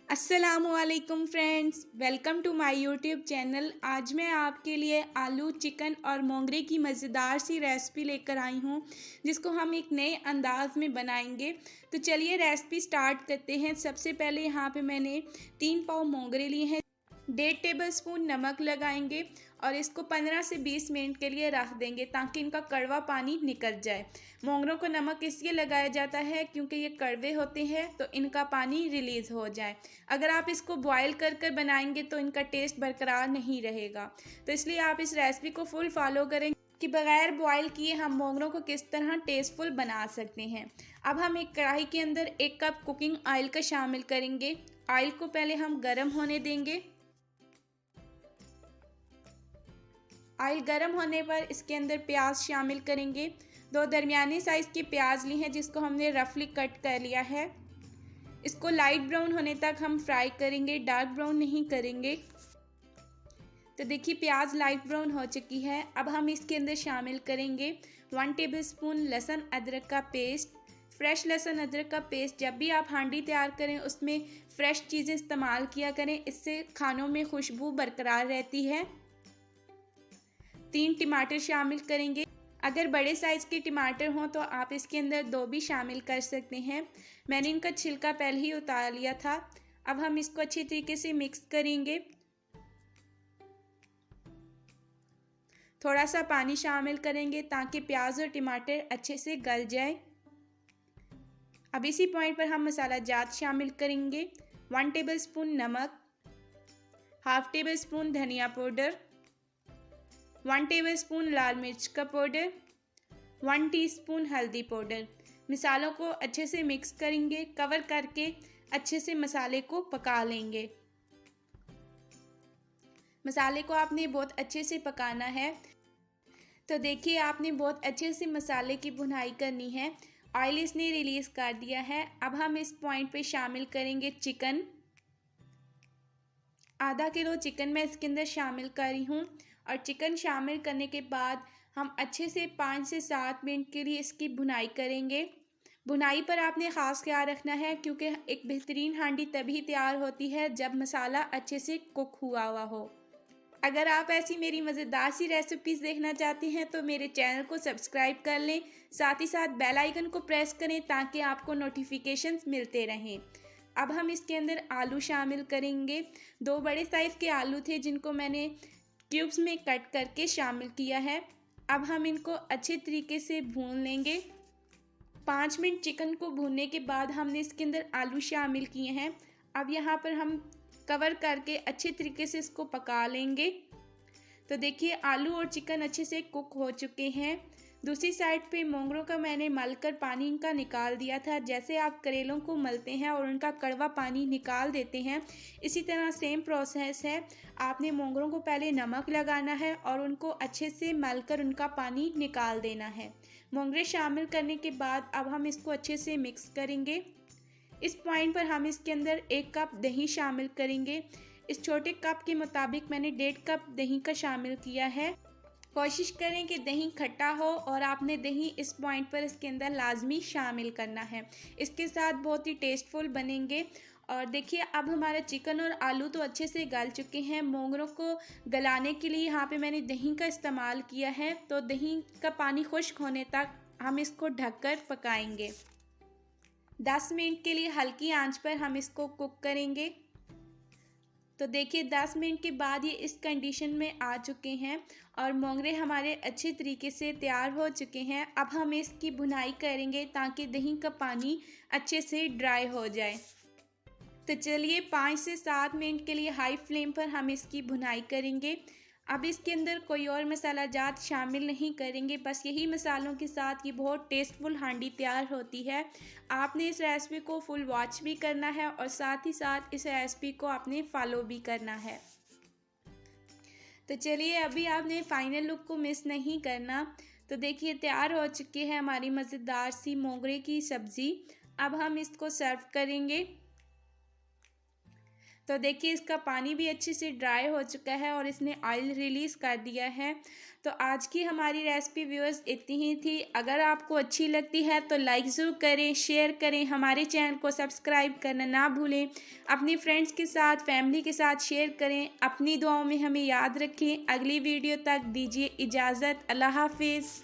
अस्सलामुअलैकुम friends, welcome to my YouTube channel. आज मैं आपके लिए आलू चिकन और मोंगरे की मज़ेदार सी रेसिपी लेकर आई हूँ, जिसको हम एक नए अंदाज में बनाएंगे। तो चलिए रेसिपी स्टार्ट करते हैं। सबसे पहले यहाँ पे मैंने 3 पाव मोंगरे लिए हैं। 1.5 टेबलस्पून नमक लगाएंगे और इसको 15 से 20 मिनट के लिए रख देंगे ताकि इनका कड़वा पानी निकल जाए। मोंगरों को नमक इसलिए लगाया जाता है क्योंकि ये कड़वे होते हैं, तो इनका पानी रिलीज़ हो जाए। अगर आप इसको बॉयल कर कर बनाएंगे तो इनका टेस्ट बरकरार नहीं रहेगा। तो इसलिए आप इस रेसिपी को फुल फॉलो करें कि बगैर बॉयल किए हम मोंगरों को किस तरह टेस्टफुल बना सकते हैं। अब हम एक कढ़ाई के अंदर 1 कप कुकिंग ऑयल का शामिल करेंगे। ऑयल को पहले हम गर्म होने देंगे। ऑयल गर्म होने पर इसके अंदर प्याज शामिल करेंगे। 2 दरमियानी साइज़ की प्याज ली हैं, जिसको हमने रफली कट कर लिया है। इसको लाइट ब्राउन होने तक हम फ्राई करेंगे, डार्क ब्राउन नहीं करेंगे। तो देखिए प्याज लाइट ब्राउन हो चुकी है। अब हम इसके अंदर शामिल करेंगे 1 टेबलस्पून लहसुन अदरक का पेस्ट। फ्रेश लहसुन अदरक का पेस्ट जब भी आप हांडी तैयार करें उसमें फ़्रेश चीज़ें इस्तेमाल किया करें, इससे खानों में खुशबू बरकरार रहती है। 3 टमाटर शामिल करेंगे। अगर बड़े साइज़ के टमाटर हों तो आप इसके अंदर 2 भी शामिल कर सकते हैं। मैंने इनका छिलका पहले ही उतार लिया था। अब हम इसको अच्छी तरीके से मिक्स करेंगे। थोड़ा सा पानी शामिल करेंगे ताकि प्याज और टमाटर अच्छे से गल जाए। अब इसी पॉइंट पर हम मसाला जात शामिल करेंगे। 1 टेबलस्पून नमक, हाफ टेबल स्पून धनिया पाउडर, 1 टेबलस्पून लाल मिर्च का पाउडर, 1 टीस्पून हल्दी पाउडर। मसालों को अच्छे से मिक्स करेंगे। कवर करके अच्छे से मसाले को पका लेंगे। मसाले को आपने बहुत अच्छे से पकाना है। तो देखिए आपने बहुत अच्छे से मसाले की भुनाई करनी है। ऑयल इसने रिलीज़ कर दिया है। अब हम इस पॉइंट पे शामिल करेंगे चिकन। आधा किलो चिकन मैं इसके अंदर शामिल कर रही हूँ। और चिकन शामिल करने के बाद हम अच्छे से 5 से 7 मिनट के लिए इसकी भुनाई करेंगे। भुनाई पर आपने ख़ास ख्याल रखना है क्योंकि एक बेहतरीन हांडी तभी तैयार होती है जब मसाला अच्छे से कुक हुआ हो। अगर आप ऐसी मेरी मज़ेदार सी रेसिपीज़ देखना चाहते हैं तो मेरे चैनल को सब्सक्राइब कर लें। साथ ही साथ बेल आइकन को प्रेस करें ताकि आपको नोटिफिकेशंस मिलते रहें। अब हम इसके अंदर आलू शामिल करेंगे। 2 बड़े साइज़ के आलू थे जिनको मैंने क्यूब्स में कट करके शामिल किया है। अब हम इनको अच्छे तरीके से भून लेंगे। 5 मिनट चिकन को भूनने के बाद हमने इसके अंदर आलू शामिल किए हैं। अब यहाँ पर हम कवर करके अच्छे तरीके से इसको पका लेंगे। तो देखिए आलू और चिकन अच्छे से कुक हो चुके हैं। दूसरी साइड पे मोंगरों का मैंने मलकर पानी इनका निकाल दिया था। जैसे आप करेलों को मलते हैं और उनका कड़वा पानी निकाल देते हैं, इसी तरह सेम प्रोसेस है। आपने मोंगरों को पहले नमक लगाना है और उनको अच्छे से मलकर उनका पानी निकाल देना है। मोंगरे शामिल करने के बाद अब हम इसको अच्छे से मिक्स करेंगे। इस पॉइंट पर हम इसके अंदर 1 कप दही शामिल करेंगे। इस छोटे कप के मुताबिक मैंने 1.5 कप दही का शामिल किया है। कोशिश करें कि दही खट्टा हो और आपने दही इस पॉइंट पर इसके अंदर लाजमी शामिल करना है। इसके साथ बहुत ही टेस्टफुल बनेंगे। और देखिए अब हमारा चिकन और आलू तो अच्छे से गल चुके हैं। मोंगरों को गलाने के लिए यहाँ पे मैंने दही का इस्तेमाल किया है। तो दही का पानी खुश्क होने तक हम इसको ढककर पकाएंगे। 10 मिनट के लिए हल्की आंच पर हम इसको कुक करेंगे। तो देखिए 10 मिनट के बाद ये इस कंडीशन में आ चुके हैं और मोंगरे हमारे अच्छे तरीके से तैयार हो चुके हैं। अब हम इसकी भुनाई करेंगे ताकि दही का पानी अच्छे से ड्राई हो जाए। तो चलिए 5 से 7 मिनट के लिए हाई फ्लेम पर हम इसकी भुनाई करेंगे। अब इसके अंदर कोई और मसाला जात शामिल नहीं करेंगे, बस यही मसालों के साथ ये बहुत टेस्टफुल हांडी तैयार होती है। आपने इस रेसिपी को फुल वॉच भी करना है और साथ ही साथ इस रेसिपी को आपने फॉलो भी करना है। तो चलिए अभी आपने फाइनल लुक को मिस नहीं करना। तो देखिए तैयार हो चुकी है हमारी मज़ेदार सी मोंगरे की सब्ज़ी। अब हम इसको सर्व करेंगे। तो देखिए इसका पानी भी अच्छे से ड्राई हो चुका है और इसने ऑयल रिलीज़ कर दिया है। तो आज की हमारी रेसिपी व्यूअर्स इतनी ही थी। अगर आपको अच्छी लगती है तो लाइक ज़रूर करें, शेयर करें, हमारे चैनल को सब्सक्राइब करना ना भूलें। अपनी फ्रेंड्स के साथ, फैमिली के साथ शेयर करें। अपनी दुआओं में हमें याद रखें। अगली वीडियो तक दीजिए इजाज़त। अल्लाह हाफिज़।